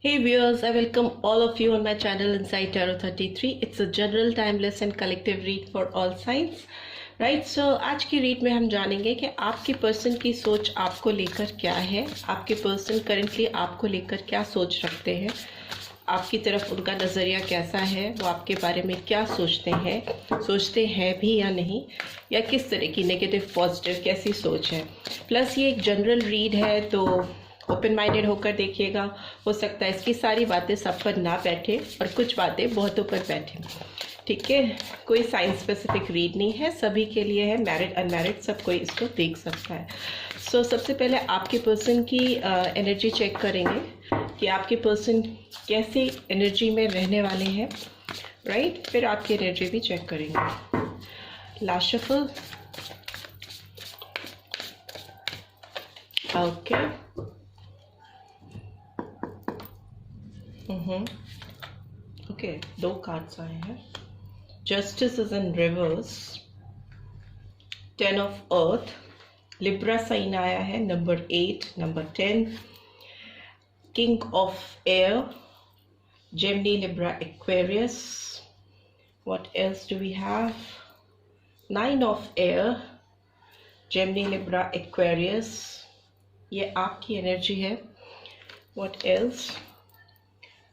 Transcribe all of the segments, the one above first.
Hey viewers, I welcome all of you on my channel Inside Tarot 33. It's a general, timeless and collective read for all signs. Right so आज की read में हम जानेंगे कि आपके person की सोच आपको लेकर क्या है, आपके पर्सन करेंटली आपको लेकर क्या सोच रखते हैं, आपकी तरफ उनका नज़रिया कैसा है, वो आपके बारे में क्या सोचते हैं भी या नहीं, या किस तरह की नेगेटिव पॉजिटिव कैसी सोच है। प्लस ये एक जनरल रीड है तो ओपन माइंडेड होकर देखिएगा। हो सकता है इसकी सारी बातें सब पर ना बैठे और कुछ बातें बहुतों पर बैठे, ठीक है। कोई साइंस स्पेसिफिक रीड नहीं है, सभी के लिए है, मैरिड अनमैरिड सब कोई इसको देख सकता है। सो सबसे पहले आपके पर्सन की एनर्जी चेक करेंगे कि आपके पर्सन कैसी एनर्जी में रहने वाले हैं, राइट। फिर आपकी एनर्जी भी चेक करेंगे। Last shuffle, okay. ओके, दो कार्ड्स आए हैं। Justice is in reverse, 10 of earth, Libra sign आया है, number 8, number 10, king of air, Gemini, Libra, Aquarius. What else do we have? 9 of air, Gemini, Libra, Aquarius. ये आपकी energy है। What else?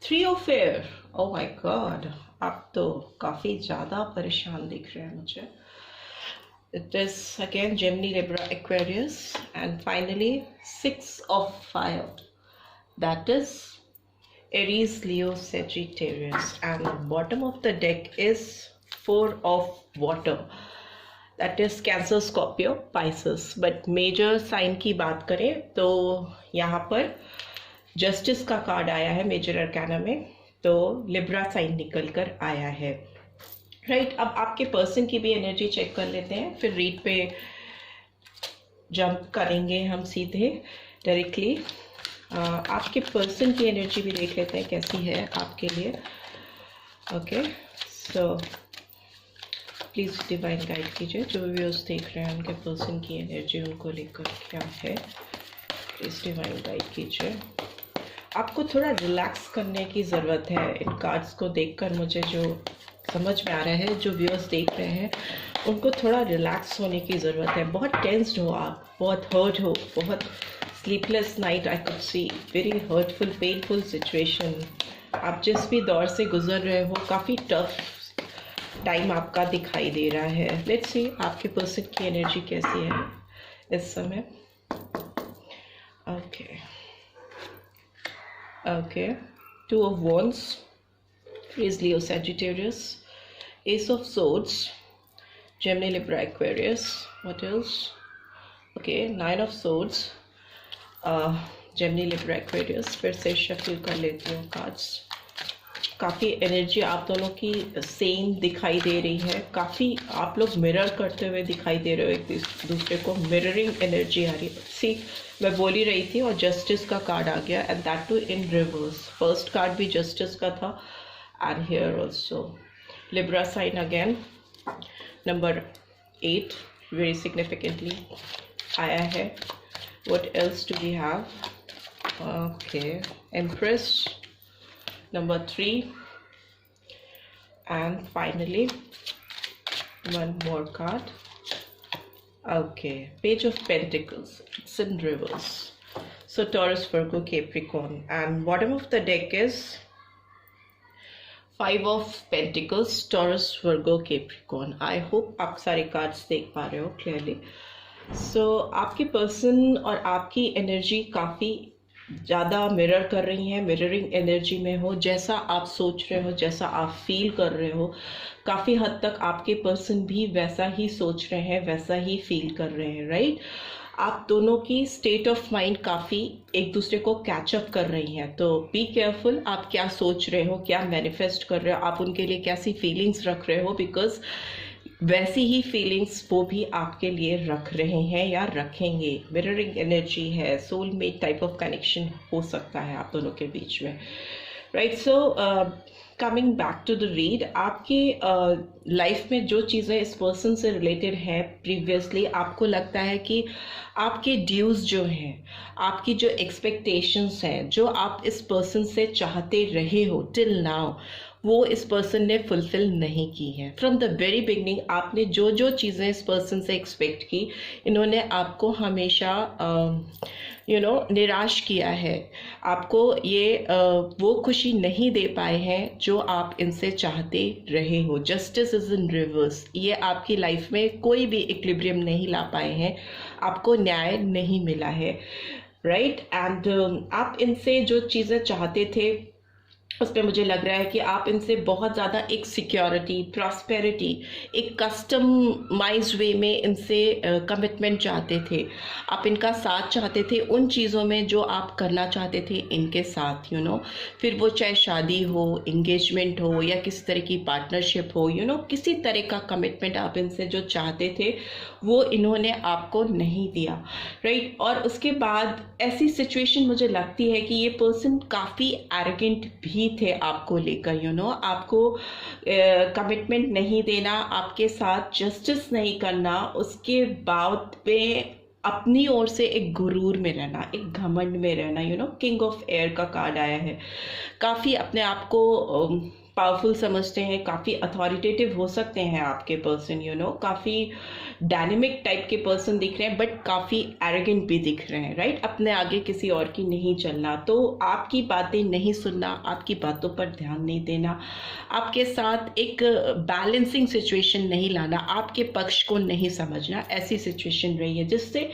3 of air, oh my God, आप तो काफ़ी ज़्यादा परेशान दिख रहे हैं मुझे। It is again Gemini, Libra, Aquarius, and finally 6 of fire, that is Aries, Leo, Sagittarius, and bottom of the deck is 4 of water, that is Cancer, Scorpio, Pisces. But major sign की बात करें तो यहाँ पर justice का card आया है major arcana में, तो लिब्रा साइन निकल कर आया है, राइट। अब आपके पर्सन की भी एनर्जी चेक कर लेते हैं, फिर रीड पे जंप करेंगे हम सीधे डायरेक्टली। आपके पर्सन की एनर्जी भी देख लेते हैं कैसी है आपके लिए। Okay, so please divine guide कीजिए, जो व्यूअर्स देख रहे हैं उनके पर्सन की एनर्जी उनको लेकर क्या है, प्लीज़ डिवाइन गाइड कीजिए। आपको थोड़ा रिलैक्स करने की ज़रूरत है। इन कार्ड्स को देखकर मुझे जो समझ में आ रहा है, जो व्यूअर्स देख रहे हैं उनको थोड़ा रिलैक्स होने की ज़रूरत है। बहुत टेंस्ड हो आप, बहुत हर्ट हो, बहुत sleepless night I could see, very hurtful, painful situation. आप जिस भी दौर से गुजर रहे हो, काफ़ी टफ टाइम आपका दिखाई दे रहा है। लेट्स सी आपके पर्सन की एनर्जी कैसी है इस समय। Okay, 2 of wands, is Leo, Sagittarius, Ace of swords, Gemini, Libra, Aquarius. What else? Okay, 9 of swords, Gemini, Libra, Aquarius. फिर से शफल कर लेती हूँ कार्ड्स। काफ़ी एनर्जी आप दोनों की सेम दिखाई दे रही है, काफ़ी आप लोग मिरर करते हुए दिखाई दे रहे हो, एक दूसरे को मिररिंग एनर्जी आ रही है। सी, मैं बोल ही रही थी और जस्टिस का कार्ड आ गया, and that too in reverse. First card भी जस्टिस का था, and here also Libra sign again, number 8 very significantly आया है। What else do we have? Okay, empress, number 3, and finally one more card. Okay, Page of Pentacles, it's in reverse, so Taurus, Virgo, Capricorn, and bottom of the deck is 5 of Pentacles, Taurus, Virgo, Capricorn. I hope आप सारे cards देख पा रहे हो clearly. सो आपके person और आपकी energy काफ़ी ज़्यादा मिरर कर रही हैं, मिररिंग एनर्जी में हो। जैसा आप सोच रहे हो, जैसा आप फील कर रहे हो, काफ़ी हद तक आपके पर्सन भी वैसा ही सोच रहे हैं, वैसा ही फील कर रहे हैं, राइट। आप दोनों की स्टेट ऑफ माइंड काफ़ी एक दूसरे को कैचअप कर रही हैं, तो बी केयरफुल आप क्या सोच रहे हो, क्या मैनिफेस्ट कर रहे हो, आप उनके लिए कैसी फीलिंग्स रख रहे हो, बिकॉज वैसी ही फीलिंग्स वो भी आपके लिए रख रहे हैं या रखेंगे। मिररिंग एनर्जी है, सोलमेट टाइप ऑफ कनेक्शन हो सकता है आप दोनों के बीच में, right. So coming back to the read, आपकी लाइफ में जो चीज़ें इस पर्सन से रिलेटेड है प्रीवियसली, आपको लगता है कि आपके ड्यूज जो हैं, आपकी जो एक्सपेक्टेशंस हैं, जो आप इस पर्सन से चाहते रहे हो टिल नाउ, वो इस पर्सन ने फुलफिल नहीं की है. फ्रॉम द वेरी बिगनिंग आपने जो जो चीज़ें इस पर्सन से एक्सपेक्ट की, इन्होंने आपको हमेशा निराश किया है. आपको ये वो खुशी नहीं दे पाए हैं जो आप इनसे चाहते रहे हो. Justice is in reverse. ये आपकी लाइफ में कोई भी इक्विलिब्रियम नहीं ला पाए हैं, आपको न्याय नहीं मिला है. राइट. एंड आप इनसे जो चीज़ें चाहते थे उस पर मुझे लग रहा है कि आप इनसे बहुत ज़्यादा एक सिक्योरिटी, प्रॉस्पेरिटी, एक कस्टमाइज्ड वे में इनसे कमिटमेंट चाहते थे. आप इनका साथ चाहते थे उन चीज़ों में जो आप करना चाहते थे इनके साथ. फिर वो चाहे शादी हो, इंगेजमेंट हो, या किसी तरह की पार्टनरशिप हो, किसी तरह का कमिटमेंट आप इनसे जो चाहते थे वो इन्होंने आपको नहीं दिया. राइट. और उसके बाद ऐसी सिचुएशन मुझे लगती है कि ये पर्सन काफ़ी एरोगेंट भी थे आपको लेकर. आपको कमिटमेंट नहीं देना, आपके साथ जस्टिस नहीं करना, उसके बाद में अपनी ओर से एक गुरूर में रहना, एक घमंड में रहना. किंग ऑफ एयर का कार्ड आया है. काफ़ी अपने आप को पावरफुल समझते हैं, काफ़ी अथॉरिटेटिव हो सकते हैं आपके पर्सन. काफ़ी डायनेमिक टाइप के पर्सन दिख रहे हैं, बट काफ़ी एरोगेंट भी दिख रहे हैं. राइट. अपने आगे किसी और की नहीं चलना, तो आपकी बातें नहीं सुनना, आपकी बातों पर ध्यान नहीं देना, आपके साथ एक बैलेंसिंग सिचुएशन नहीं लाना, आपके पक्ष को नहीं समझना, ऐसी सिचुएशन रही है जिससे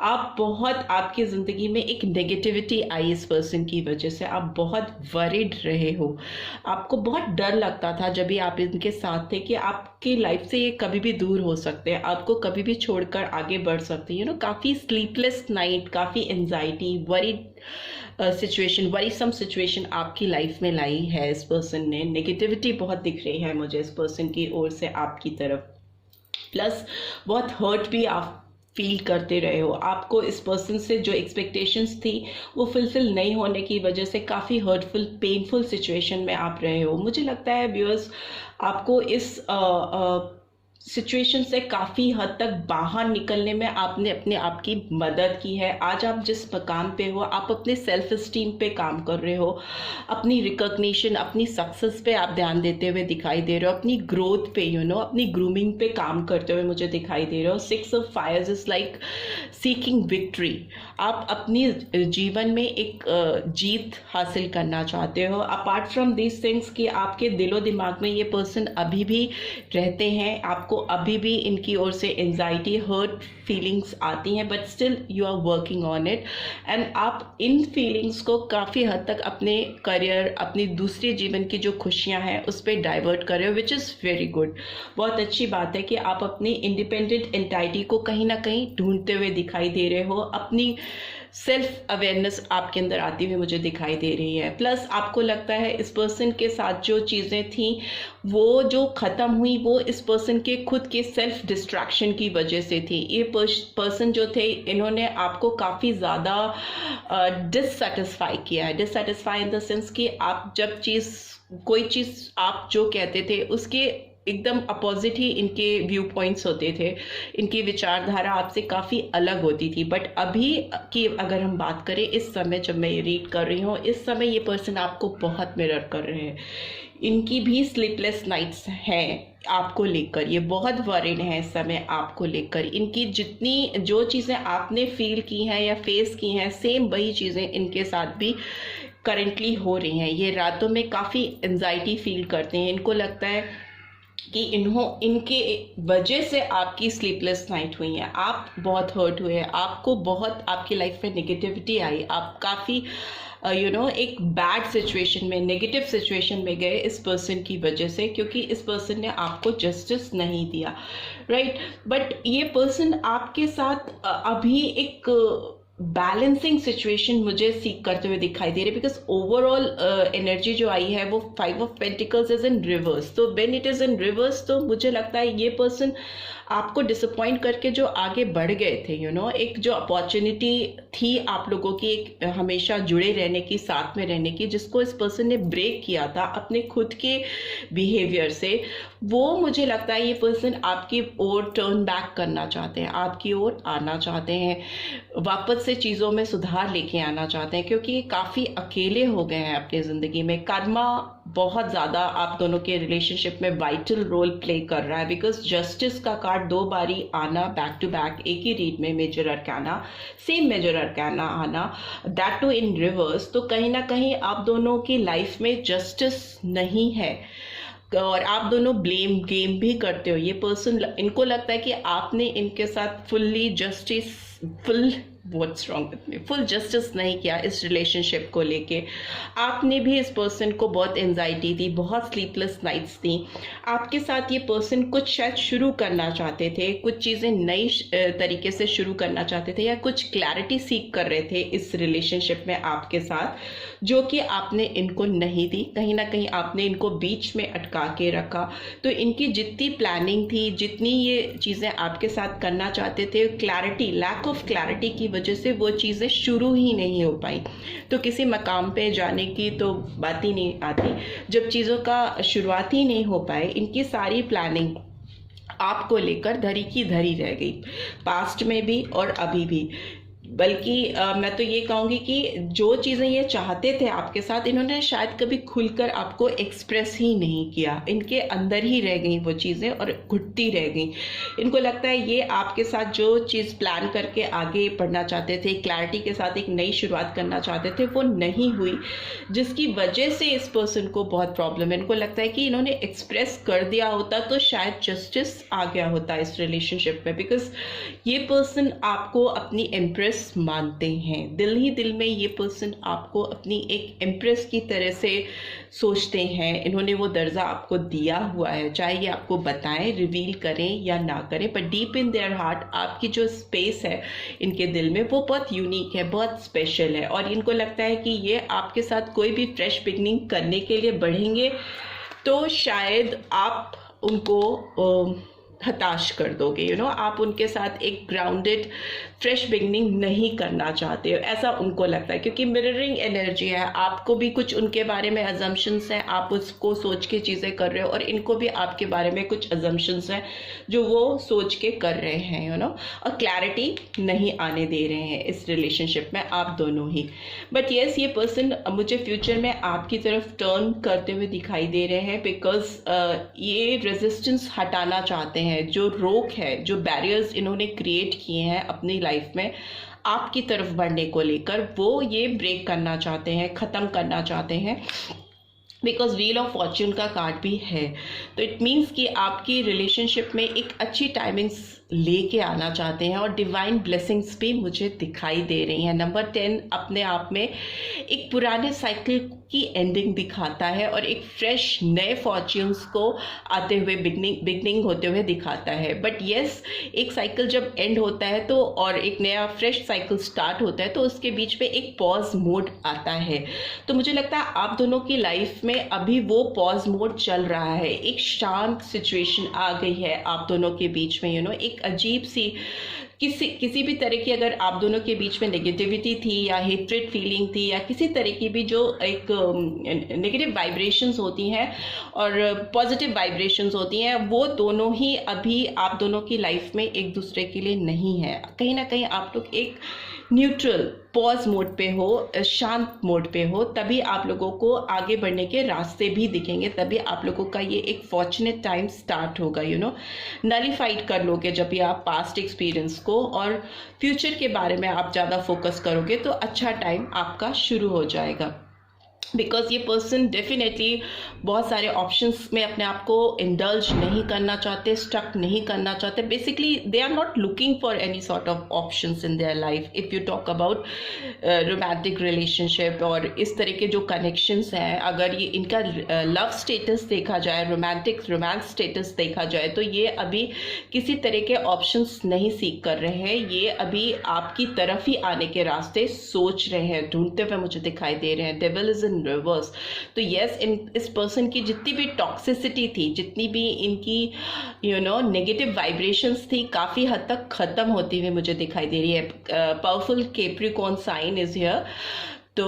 आप बहुत, आपकी ज़िंदगी में एक नेगेटिविटी आई इस पर्सन की वजह से. आप बहुत वरीड रहे हो, आपको बहुत डर लगता था जब भी आप इनके साथ थे कि आपकी लाइफ से ये कभी भी दूर हो सकते हैं, आपको कभी भी छोड़कर आगे बढ़ सकते हैं. काफ़ी स्लीपलेस नाइट, काफ़ी anxiety, worried situation, worrisome situation आपकी लाइफ में लाई है इस पर्सन ने. नेगेटिविटी बहुत दिख रही है मुझे इस पर्सन की ओर से आपकी तरफ. प्लस बहुत हर्ट भी आप फील करते रहे हो. आपको इस पर्सन से जो एक्सपेक्टेशंस थी वो फुलफिल नहीं होने की वजह से काफ़ी हर्टफुल, पेनफुल सिचुएशन में आप रहे हो. मुझे लगता है व्यूअर्स, आपको इस सिचुएशन से काफ़ी हद तक बाहर निकलने में आपने अपने आप की मदद की है. आज आप जिस मकाम पे हो, आप अपने सेल्फ इस्टीम पे काम कर रहे हो, अपनी रिकॉग्निशन, अपनी सक्सेस पे आप ध्यान देते हुए दिखाई दे रहे हो, अपनी ग्रोथ पे अपनी ग्रूमिंग पे काम करते हुए मुझे दिखाई दे रहे हो. 6 of fires is like seeking victory. आप अपनी जीवन में एक जीत हासिल करना चाहते हो. अपार्ट फ्रॉम दीज थिंग्स कि आपके दिलो दिमाग में ये पर्सन अभी भी रहते हैं, आपको अभी भी इनकी ओर से एंजाइटी, हर्ट फीलिंग्स आती हैं, but still you are working on it. And आप इन फीलिंग्स को काफ़ी हद तक अपने करियर, अपनी दूसरी जीवन की जो खुशियां हैं उस पर डाइवर्ट कर रहे हो, विच इज़ वेरी गुड. बहुत अच्छी बात है कि आप अपनी इंडिपेंडेंट एंटाइटी को कहीं ना कहीं ढूंढते हुए दिखाई दे रहे हो. अपनी सेल्फ अवेयरनेस आपके अंदर आती हुई मुझे दिखाई दे रही है. प्लस आपको लगता है इस पर्सन के साथ जो चीज़ें थी वो जो ख़त्म हुई वो इस पर्सन के खुद के सेल्फ डिस्ट्रैक्शन की वजह से थी. ये पर्सन जो थे इन्होंने आपको काफ़ी ज़्यादा डिससेटिस्फाई किया है. डिससेटिस्फाई इन द सेंस कि आप जब कोई चीज़ आप जो कहते थे उसके एकदम अपोजिट ही इनके व्यू पॉइंट्स होते थे, इनकी विचारधारा आपसे काफ़ी अलग होती थी. बट अभी की अगर हम बात करें, इस समय जब मैं ये रीड कर रही हूँ, इस समय ये पर्सन आपको बहुत मिरर कर रहे हैं. इनकी भी स्लीपलेस नाइट्स हैं आपको लेकर, ये बहुत वरीड हैं इस समय आपको लेकर. इनकी जितनी जो चीज़ें आपने फील की हैं या फेस की हैं, सेम वही चीज़ें इनके साथ भी करेंटली हो रही हैं. ये रातों में काफ़ी एंजाइटी फील करते हैं. इनको लगता है कि इनके वजह से आपकी स्लीपलेस नाइट हुई है, आप बहुत हर्ट हुए हैं, आपको बहुत आपकी लाइफ में नेगेटिविटी आई, आप काफ़ी एक बैड सिचुएशन में, नेगेटिव सिचुएशन में गए इस पर्सन की वजह से, क्योंकि इस पर्सन ने आपको जस्टिस नहीं दिया. राइट. बट ये पर्सन आपके साथ अभी एक बैलेंसिंग सिचुएशन मुझे सीख करते हुए दिखाई दे रही है, बिकॉज ओवरऑल एनर्जी जो आई है वो 5 of pentacles is in reverse. तो when it is in reverse तो मुझे लगता है ये पर्सन आपको डिसअपॉइंट करके जो आगे बढ़ गए थे, एक जो अपॉर्चुनिटी थी आप लोगों की एक हमेशा जुड़े रहने की, साथ में रहने की, जिसको इस पर्सन ने ब्रेक किया था अपने खुद के बिहेवियर से, वो मुझे लगता है ये पर्सन आपकी ओर टर्न बैक करना चाहते हैं, आपकी ओर आना चाहते हैं, वापस से चीज़ों में सुधार लेके आना चाहते हैं, क्योंकि काफ़ी अकेले हो गए हैं अपनी ज़िंदगी में। कर्मा बहुत ज़्यादा आप दोनों के रिलेशनशिप में वाइटल रोल प्ले कर रहा है, बिकॉज जस्टिस का कार्ड 2 बारी आना बैक टू बैक एक ही रीड में, major arcana, same major arcana आना, दैट टू इन रिवर्स, तो कहीं ना कहीं आप दोनों की लाइफ में जस्टिस नहीं है और आप दोनों ब्लेम गेम भी करते हो। ये पर्सन, इनको लगता है कि आपने इनके साथ फुल जस्टिस नहीं किया इस रिलेशनशिप को लेके। आपने भी इस पर्सन को बहुत एंजाइटी दी, बहुत स्लीपलेस नाइट्स दी। आपके साथ ये पर्सन कुछ शायद शुरू करना चाहते थे, कुछ चीज़ें नई तरीके से शुरू करना चाहते थे, या कुछ क्लैरिटी सीख कर रहे थे इस रिलेशनशिप में आपके साथ, जो कि आपने इनको नहीं दी। कहीं ना कहीं आपने इनको बीच में अटका के रखा। तो इनकी जितनी प्लानिंग थी, जितनी ये चीज़ें आपके साथ करना चाहते थे, क्लैरिटी, लैक ऑफ क्लैरिटी की वजह से वो चीज़ें शुरू ही नहीं हो पाई। तो किसी मकाम पे जाने की तो बात ही नहीं आती जब चीज़ों का शुरुआत ही नहीं हो पाए। इनकी सारी प्लानिंग आपको लेकर धरी की धरी रह गई, पास्ट में भी और अभी भी। बल्कि मैं तो ये कहूँगी कि जो चीज़ें ये चाहते थे आपके साथ, इन्होंने शायद कभी खुलकर आपको एक्सप्रेस ही नहीं किया। इनके अंदर ही रह गई वो चीज़ें और घुटती रह गई। इनको लगता है ये आपके साथ जो चीज़ प्लान करके आगे बढ़ना चाहते थे, क्लैरिटी के साथ एक नई शुरुआत करना चाहते थे, वो नहीं हुई, जिसकी वजह से इस पर्सन को बहुत प्रॉब्लम है। इनको लगता है कि इन्होंने एक्सप्रेस कर दिया होता तो शायद जस्टिस आ गया होता इस रिलेशनशिप में, बिकॉज ये पर्सन आपको अपनी एम्प्रेस मानते हैं। दिल ही दिल में ये पर्सन आपको अपनी एक एम्प्रेस की तरह से सोचते हैं। इन्होंने वो दर्जा आपको दिया हुआ है, चाहे ये आपको बताएं, रिवील करें या ना करें, पर डीप इन देयर हार्ट आपकी जो स्पेस है इनके दिल में वो बहुत यूनिक है, बहुत स्पेशल है। और इनको लगता है कि ये आपके साथ कोई भी फ्रेश बिगनिंग करने के लिए बढ़ेंगे तो शायद आप उनको हताश कर दोगे। आप उनके साथ एक ग्राउंडेड फ्रेश बिगनिंग नहीं करना चाहते हो, ऐसा उनको लगता है, क्योंकि मिररिंग एनर्जी है। आपको भी कुछ उनके बारे में अजम्पशंस हैं, आप उसको सोच के चीज़ें कर रहे हो, और इनको भी आपके बारे में कुछ अजम्पशंस हैं जो वो सोच के कर रहे हैं, और क्लैरिटी नहीं आने दे रहे हैं इस रिलेशनशिप में आप दोनों ही। बट येस, ये पर्सन मुझे फ्यूचर में आपकी तरफ टर्न करते हुए दिखाई दे रहे हैं, बिकॉज ये रेजिस्टेंस हटाना चाहते हैं। जो रोक है, जो बैरियर्स इन्होंने क्रिएट किए हैं अपनी लाइफ में आपकी तरफ बढ़ने को लेकर, वो ये ब्रेक करना चाहते हैं, ख़त्म करना चाहते हैं, बिकॉज व्हील ऑफ फॉर्च्यून का कार्ड भी है। तो इट मीन्स कि आपकी रिलेशनशिप में एक अच्छी टाइमिंग्स लेके आना चाहते हैं, और डिवाइन ब्लेसिंग्स भी मुझे दिखाई दे रही हैं। नंबर 10 अपने आप में एक पुराने साइकिल की एंडिंग दिखाता है और एक फ्रेश नए फॉर्च्यून्स को आते हुए बिगनिंग होते हुए दिखाता है। बट येस, एक साइकिल जब एंड होता है तो और एक नया फ्रेश साइकिल स्टार्ट होता है तो उसके बीच में एक पॉज मोड आता है। तो मुझे लगता है आप दोनों की लाइफ में अभी वो पॉज मोड चल रहा है, एक शांत सिचुएशन आ गई है आप दोनों के बीच में। एक अजीब सी किसी भी तरह की अगर आप दोनों के बीच में नेगेटिविटी थी या हेट्रेड फीलिंग थी या किसी तरह की भी जो एक नेगेटिव वाइब्रेशंस होती हैं और पॉजिटिव वाइब्रेशंस होती हैं, वो दोनों ही अभी आप दोनों की लाइफ में एक दूसरे के लिए नहीं है। कहीं ना कहीं आप लोग एक न्यूट्रल पॉज मोड पे हो, शांत मोड पे हो, तभी आप लोगों को आगे बढ़ने के रास्ते भी दिखेंगे, तभी आप लोगों का ये एक फॉर्चुनेट टाइम स्टार्ट होगा। नलिफाइड कर लोगे जब भी आप पास्ट एक्सपीरियंस को और फ्यूचर के बारे में आप ज़्यादा फोकस करोगे तो अच्छा टाइम आपका शुरू हो जाएगा। बिकॉज ये पर्सन डेफिनेटली बहुत सारे ऑप्शंस में अपने आप को इंडल्ज नहीं करना चाहते, स्टक नहीं करना चाहते. Basically they are not looking for any sort of options in their life. If you talk about romantic relationship और इस तरह के जो कनेक्शंस हैं, अगर ये इनका लव स्टेटस देखा जाए, रोमांस स्टेटस देखा जाए, तो ये अभी किसी तरह के ऑप्शंस नहीं सीख कर रहे हैं. ये अभी आपकी तरफ ही आने के रास्ते सोच रहे हैं, ढूंढते हुए मुझे दिखाई दे रहे हैं. Devil is in reverse. तो यस, इस पर्सन की जितनी भी टॉक्सिसिटी थी, जितनी भी इनकी नेगेटिव वाइब्रेशंस थी, काफ़ी हद तक ख़त्म होती हुई मुझे दिखाई दे रही है. Powerful Capricorn sign is here. तो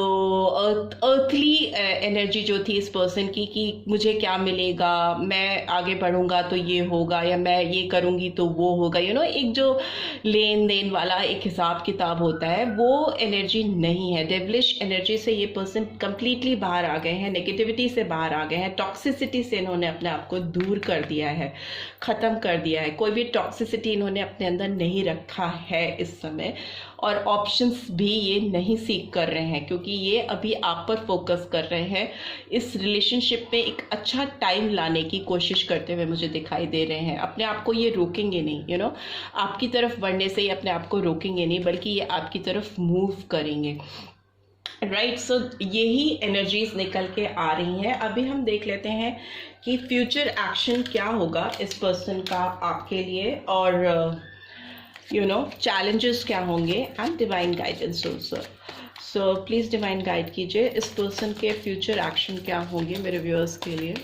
अर्थली एनर्जी जो थी इस पर्सन की कि मुझे क्या मिलेगा, मैं आगे बढ़ूंगा तो ये होगा, या मैं ये करूंगी तो वो होगा, एक जो लेन देन वाला एक हिसाब किताब होता है, वो एनर्जी नहीं है. डेविलिश एनर्जी से ये पर्सन कंप्लीटली बाहर आ गए हैं, नेगेटिविटी से बाहर आ गए हैं, टॉक्सिसिटी से इन्होंने अपने आप को दूर कर दिया है, ख़त्म कर दिया है. कोई भी टॉक्सिसिटी इन्होंने अपने अंदर नहीं रखा है इस समय, और ऑप्शंस भी ये नहीं सीख कर रहे हैं, क्योंकि ये अभी आप पर फोकस कर रहे हैं. इस रिलेशनशिप में एक अच्छा टाइम लाने की कोशिश करते हुए मुझे दिखाई दे रहे हैं. अपने आप को ये रोकेंगे नहीं, आपकी तरफ बढ़ने से ही अपने आप को रोकेंगे नहीं, बल्कि ये आपकी तरफ मूव करेंगे. राइट. सो यही एनर्जीज निकल के आ रही हैं. अभी हम देख लेते हैं कि फ्यूचर एक्शन क्या होगा इस पर्सन का आपके लिए, और challenges क्या होंगे, and divine guidance also. So please divine guide कीजिए इस पर्सन के फ्यूचर एक्शन क्या होंगे मेरे व्यूअर्स के लिए.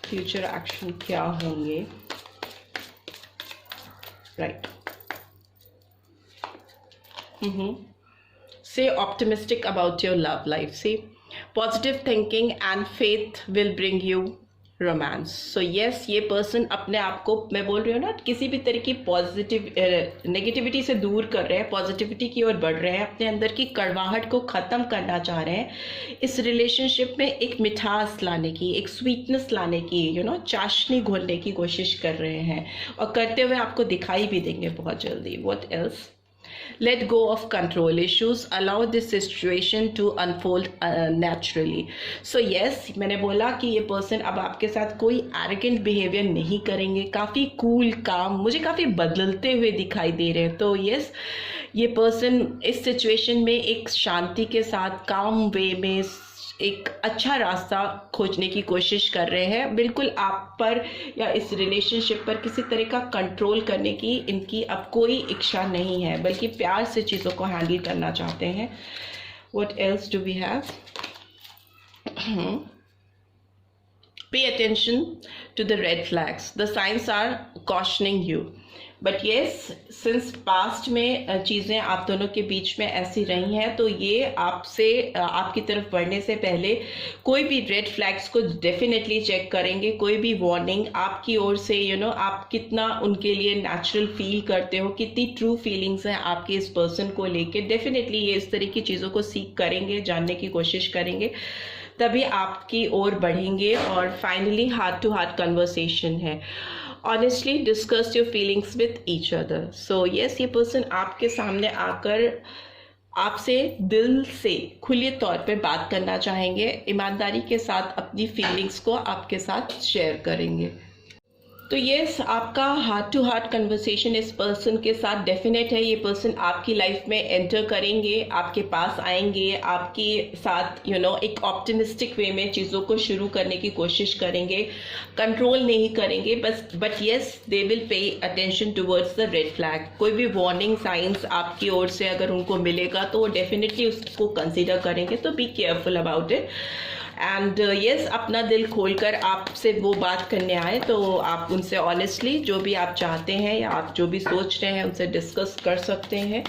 फ्यूचर एक्शन क्या होंगे. Right. Say optimistic about your love life. See, positive thinking and faith will bring you romance. So yes, ये पर्सन अपने आप को, मैं बोल रही हूँ ना, किसी भी तरह की पॉजिटिव नेगेटिविटी से दूर कर रहे हैं, पॉजिटिविटी की ओर बढ़ रहे हैं, अपने अंदर की कड़वाहट को ख़त्म करना चाह रहे हैं. इस रिलेशनशिप में एक मिठास लाने की, एक स्वीटनेस लाने की, चाशनी घोलने की कोशिश कर रहे हैं, और करते हुए आपको दिखाई भी देंगे बहुत जल्दी. What else? Let go of control issues. Allow this situation to unfold naturally. So yes, मैंने बोला कि ये पर्सन अब आपके साथ कोई arrogant behavior नहीं करेंगे, काफ़ी cool, calm, मुझे काफ़ी बदलते हुए दिखाई दे रहे हैं. तो yes, ये पर्सन इस सिचुएशन में एक शांति के साथ, काम वे में एक अच्छा रास्ता खोजने की कोशिश कर रहे हैं. बिल्कुल आप पर या इस रिलेशनशिप पर किसी तरह का कंट्रोल करने की इनकी अब कोई इच्छा नहीं है, बल्कि प्यार से चीज़ों को हैंडल करना चाहते हैं. What else do we have? Pay attention to the red flags. The signs are cautioning you. But yes, since past में चीज़ें आप दोनों के बीच में ऐसी रही हैं, तो ये आपसे आपकी तरफ बढ़ने से पहले कोई भी रेड फ्लैग्स को डेफिनेटली चेक करेंगे. कोई भी वार्निंग आपकी ओर से, आप कितना उनके लिए नेचुरल फील करते हो, कितनी ट्रू फीलिंग्स हैं आपके इस पर्सन को लेके, डेफिनेटली ये इस तरह की चीज़ों को सीख करेंगे, जानने की कोशिश करेंगे, तभी आपकी ओर बढ़ेंगे. और finally heart to heart conversation है. Honestly discuss your feelings with each other. So yes, ये पर्सन आपके सामने आकर आपसे दिल से खुले तौर पे बात करना चाहेंगे, ईमानदारी के साथ अपनी फीलिंग्स को आपके साथ शेयर करेंगे. तो यस, आपका हार्ट टू हार्ट कन्वर्सेशन इस पर्सन के साथ डेफिनेट है. ये पर्सन आपकी लाइफ में एंटर करेंगे, आपके पास आएंगे, आपके साथ एक ऑप्टिमिस्टिक वे में चीज़ों को शुरू करने की कोशिश करेंगे, कंट्रोल नहीं करेंगे but yes, they will pay attention towards the red flag. कोई भी वार्निंग साइंस आपकी ओर से अगर उनको मिलेगा तो वो डेफिनेटली उसको कंसिडर करेंगे. तो be careful about it. And yes, अपना दिल खोलकर आपसे वो बात करने आए तो आप उनसे ऑनेस्टली जो भी आप चाहते हैं या आप जो भी सोच रहे हैं उनसे डिस्कस कर सकते हैं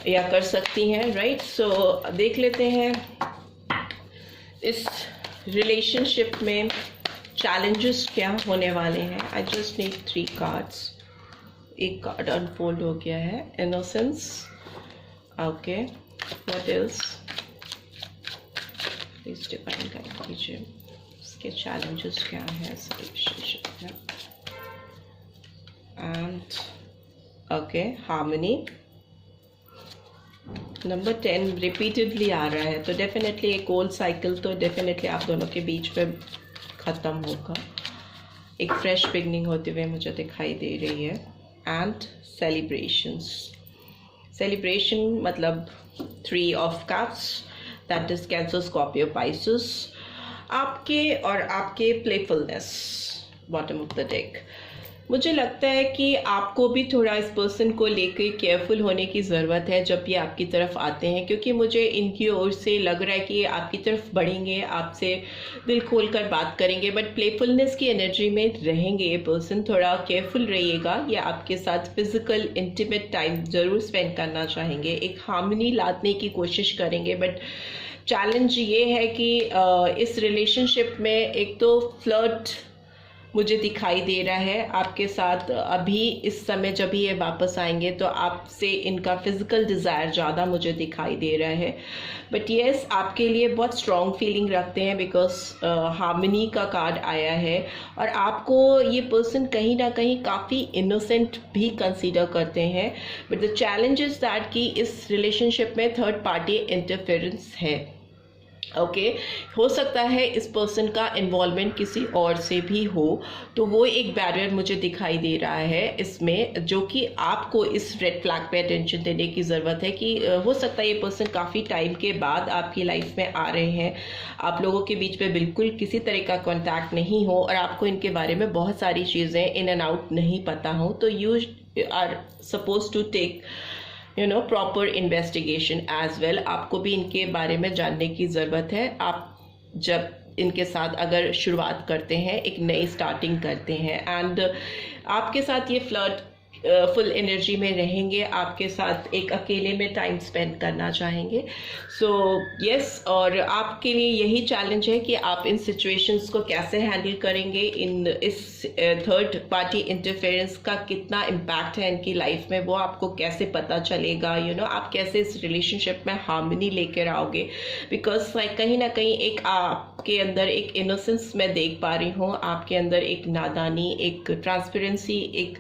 या कर सकती हैं. राइट. सो देख लेते हैं इस रिलेशनशिप में चैलेंजेस क्या होने वाले हैं. I just need 3 cards. एक कार्ड अनफोल्ड हो गया है, innocence. Okay, what else? Please define कर कीजिए इसके चैलेंजेस क्या है इस रिलेशनशिप में. And okay, harmony. Number 10 repeatedly आ रहा है, तो डेफिनेटली एक ओल्ड साइकिल तो डेफिनेटली आप दोनों के बीच में ख़त्म होगा, एक फ्रेश बिगनिंग होते हुए मुझे दिखाई दे रही है। एंड सेलिब्रेशन मतलब 3 of cups, that is Cancer, Scorpio, Pisces. आपके और आपके playfulness, bottom of the deck. मुझे लगता है कि आपको भी थोड़ा इस पर्सन को लेकर केयरफुल होने की ज़रूरत है जब ये आपकी तरफ आते हैं, क्योंकि मुझे इनकी ओर से लग रहा है कि ये आपकी तरफ बढ़ेंगे, आपसे दिल खोल कर बात करेंगे, बट प्लेफुलनेस की एनर्जी में रहेंगे ये पर्सन। थोड़ा केयरफुल रहिएगा, ये आपके साथ फिजिकल इंटीमेट टाइम ज़रूर स्पेंड करना चाहेंगे, एक हार्मनी लादने की कोशिश करेंगे, बट चैलेंज ये है कि इस रिलेशनशिप में एक तो फ्लर्ट मुझे दिखाई दे रहा है आपके साथ। अभी इस समय जब ये वापस आएंगे तो आपसे इनका फिजिकल डिज़ायर ज़्यादा मुझे दिखाई दे रहा है, बट येस आपके लिए बहुत स्ट्रॉन्ग फीलिंग रखते हैं, बिकॉज हार्मनी का कार्ड आया है, और आपको ये पर्सन कहीं ना कहीं काफ़ी इनोसेंट भी कंसीडर करते हैं। But the challenge is that कि इस रिलेशनशिप में थर्ड पार्टी इंटरफेरेंस है। ओके हो सकता है इस पर्सन का इन्वॉल्वमेंट किसी और से भी हो, तो वो एक बैरियर मुझे दिखाई दे रहा है इसमें, जो कि आपको इस रेड फ्लैग पे अटेंशन देने की ज़रूरत है कि हो सकता है ये पर्सन काफ़ी टाइम के बाद आपकी लाइफ में आ रहे हैं, आप लोगों के बीच में बिल्कुल किसी तरह का कॉन्टैक्ट नहीं हो और आपको इनके बारे में बहुत सारी चीज़ें इन एंड आउट नहीं पता हो, तो you are suppose to take proper investigation as well. आपको भी इनके बारे में जानने की ज़रूरत है। आप जब इनके साथ अगर शुरुआत करते हैं, एक नई स्टार्टिंग करते हैं, एंड आपके साथ ये फ्लर्ट फुल एनर्जी में रहेंगे, आपके साथ एक अकेले में टाइम स्पेंड करना चाहेंगे। सो यस, और आपके लिए यही चैलेंज है कि आप इन सिचुएशंस को कैसे हैंडल करेंगे, इस थर्ड पार्टी इंटरफेरेंस का कितना इम्पैक्ट है इनकी लाइफ में, वो आपको कैसे पता चलेगा। आप कैसे इस रिलेशनशिप में हार्मनी लेकर आओगे, बिकॉज कहीं ना कहीं एक आपके अंदर एक इनोसेंस मैं देख पा रही हूँ, आपके अंदर एक नादानी, एक ट्रांसपेरेंसी, एक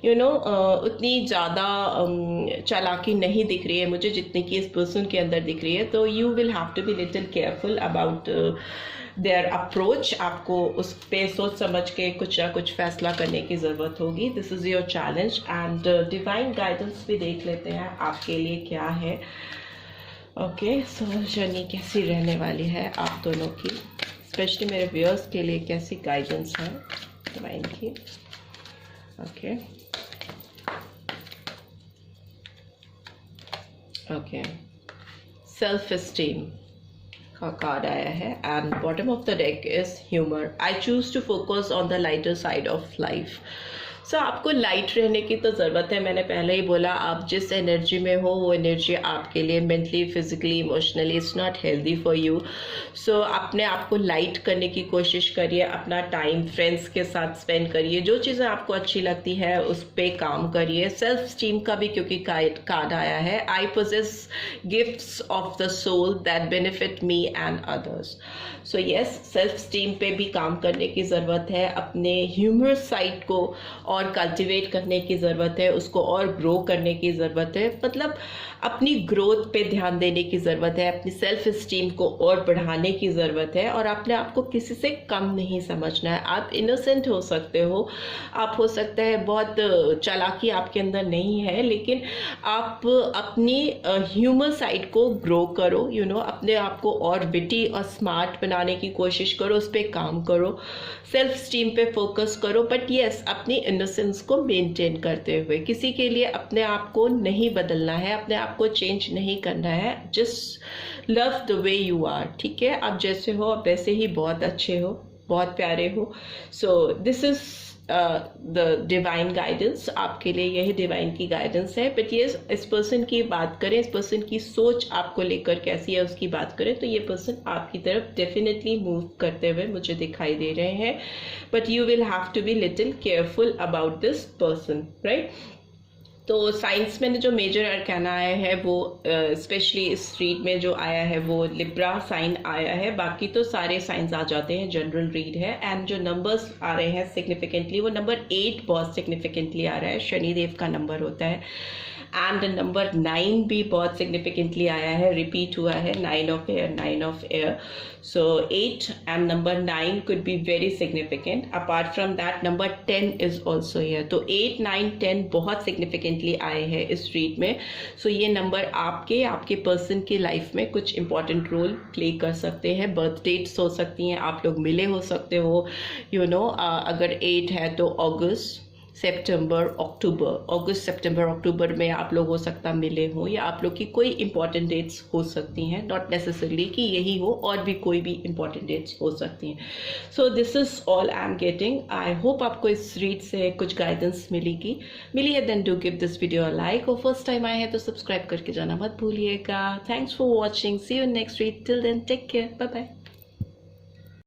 उतनी ज़्यादा चालाकी नहीं दिख रही है मुझे जितनी कि इस पर्सन के अंदर दिख रही है। तो you will have to be little careful about their approach. आपको उस पे सोच समझ के कुछ ना कुछ फैसला करने की ज़रूरत होगी। This is your challenge, and divine guidance भी देख लेते हैं आपके लिए क्या है। ओके, सो जर्नी कैसी रहने वाली है आप दोनों की, स्पेशली मेरे व्यूअर्स के लिए कैसी गाइडेंस है डिवाइन की। ओके ओके, सेल्फ एस्टीम का कार्ड आया है, and bottom of the deck is humour. I choose to focus on the lighter side of life. So आपको लाइट रहने की तो ज़रूरत है। मैंने पहले ही बोला, आप जिस एनर्जी में हो वो एनर्जी आपके लिए mentally, physically, emotionally it's not healthy for you. So अपने आप को लाइट करने की कोशिश करिए, अपना टाइम फ्रेंड्स के साथ स्पेंड करिए, जो चीज़ें आपको अच्छी लगती है उस पर काम करिए। सेल्फ स्टीम का भी क्योंकि कार्ड आया है, I possess gifts of the soul that benefit me and others. So yes, self esteem पे भी काम करने की ज़रूरत है, अपने ह्यूमर साइड को और कल्टीवेट करने की ज़रूरत है, उसको और ग्रो करने की ज़रूरत है, मतलब अपनी ग्रोथ पे ध्यान देने की ज़रूरत है, अपनी सेल्फ स्टीम को और बढ़ाने की ज़रूरत है, और अपने आप को किसी से कम नहीं समझना है। आप इनोसेंट हो सकते हो, आप हो सकता है बहुत चालाकी आपके अंदर नहीं है, लेकिन आप अपनी ह्यूमर साइड को ग्रो करो, अपने आप को और विटी और स्मार्ट बनाने की कोशिश करो, उस पर काम करो, सेल्फ स्टीम पे फोकस करो, बट यस अपनी इनोसेंस को मेंटेन करते हुए। किसी के लिए अपने आप को नहीं बदलना है, अपने आप को चेंज नहीं करना है, just love the way you are. ठीक है, आप जैसे हो आप वैसे ही बहुत अच्छे हो, बहुत प्यारे हो। सो this is the divine guidance, आपके लिए यही डिवाइन की गाइडेंस है। बट ये इस पर्सन की बात करें, इस पर्सन की सोच आपको लेकर कैसी है उसकी बात करें, तो ये पर्सन आपकी तरफ डेफिनेटली मूव करते हुए मुझे दिखाई दे रहे हैं, but you will have to be little careful about this person, right. तो साइंस में जो मेजर अरकाना आया है वो स्पेशली इस रीड में जो आया है वो लिब्रा साइन आया है, बाकी तो सारे साइंस आ जाते हैं, जनरल रीड है। एंड जो नंबर्स आ रहे हैं सिग्निफिकेंटली, वो नंबर 8 बहुत सिग्निफिकेंटली आ रहा है, शनिदेव का नंबर होता है। एंड नंबर 9 भी बहुत सिग्निफिकेंटली आया है, रिपीट हुआ है, 9 of air, 9 of air. So 8 and number 9 could be very significant. Apart from that, number 10 is also here. तो 8, 9, 10 बहुत significantly आए हैं इस रीड में. So ये नंबर आपके पर्सन की लाइफ में कुछ इंपॉर्टेंट रोल प्ले कर सकते हैं. बर्थ डेट्स हो सकती हैं, आप लोग मिले हो सकते हो, अगर 8 है तो अगस्त, सितंबर, अक्टूबर में आप लोग हो सकता मिले हो, या आप लोग की कोई इंपॉर्टेंट डेट्स हो सकती हैं. नॉट नेसेसरली कि यही हो, और भी कोई भी इंपॉर्टेंट डेट्स हो सकती हैं. So this is all I am getting. I hope आपको इस रीड से कुछ गाइडेंस मिली है. Then do give this video a like, और फर्स्ट टाइम आए हैं तो सब्सक्राइब करके जाना मत भूलिएगा. Thanks for watching. See you in next read. Till then take care. Bye bye.